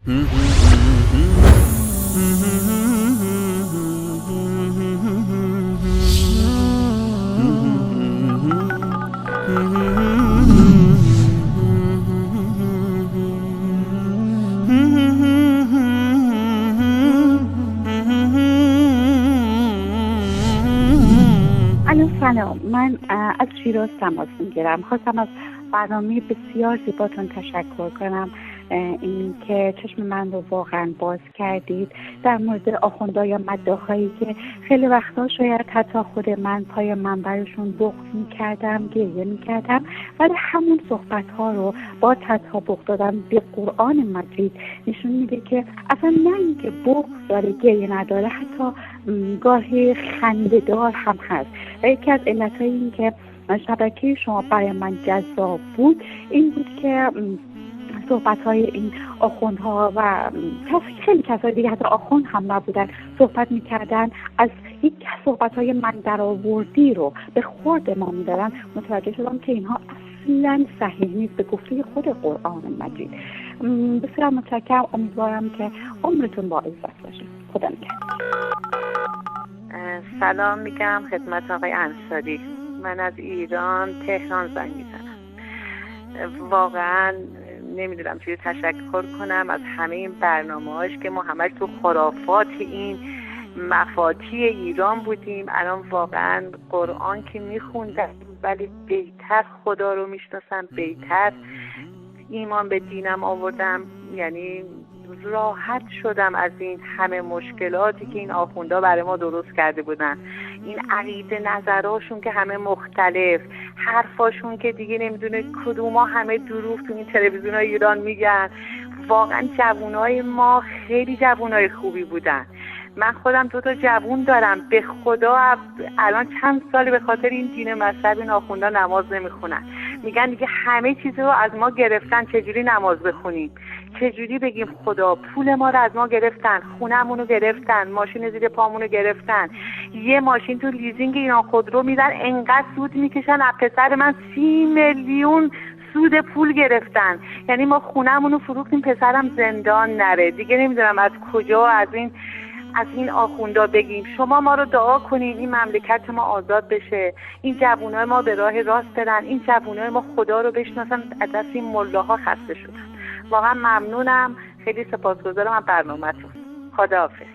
سلام، من از شیراز تماس میگیرم. خواستم از برنامه بسیار زیباتون تشکر کنم، این که چشم من رو واقعا باز کردید در مورد آخوندها یا مداحایی که خیلی وقتا شاید حتی خود من پای منبرشون بغض میکردم، گریه میکردم، ولی همون صحبت ها رو با تطابق دادن به قرآن مجید نشون میده که اصلا نه اینکه بغض داره گریه نداره، حتی گاهی خنده‌دار هم هست. و یکی از علتهای این که شبکه شما برای من جذاب بود این بود که صحبت‌های این آخوندها و خیلی کسای دیگه حتی آخوند هم نبودن صحبت می‌کردن، از یک صحبت‌های من درآوردی رو به خورد ما می‌دادن. متوجه شدم که اینها اصلاً صحیح نیست به گفته خود قرآن مجید. بسیار متشکرم، امیدوارم که عمرتون با عزت باشه. خدا نگهدار. سلام میگم خدمت آقای انصاری. من از ایران تهران زنگ میزنم. واقعا نمیدونم چیزی تشکر کنم از همه این برنامه‌هاش که ما همش تو خرافات این مفاتی ایران بودیم. الان واقعا قرآن که میخوندم ولی بهتر خدا رو میشناسم، بهتر ایمان به دینم آوردم، یعنی راحت شدم از این همه مشکلاتی که این آخوندها برای ما درست کرده بودن. این عقیده نظراشون که همه مختلف، حرفاشون که دیگه نمیدونه کدوما همه دروغ تو این تلویزیون‌های ایران میگن. واقعا جوانای ما خیلی جوانای خوبی بودن. من خودم 2 جوون دارم، به خدا الان چند ساله به خاطر این دین مذهب این آخوندها نماز نمیخونن. میگن دیگه همه چیز رو از ما گرفتن، چجوری نماز بخونیم، چجوری بگیم خدا، پول ما رو از ما گرفتن، خونمون رو گرفتن، ماشین زیر پامون رو گرفتن، یه ماشین تو لیزینگ ایران خودرو میدن انقدر سود میکشن. از پسر من 30 میلیون سود پول گرفتن. یعنی ما خونمون رو فروختیم پسرم زندان نره. دیگه نمیدونم از کجا از این آخوندا بگیم. شما ما رو دعا کنین این مملکت ما آزاد بشه، این جوانای ما به راه راست برن، این جوانای ما خدا رو بشناسن. از دست این ملاها خسته شدن. واقعا ممنونم، خیلی سپاسگزارم از برنامه‌تون. خداحافظ.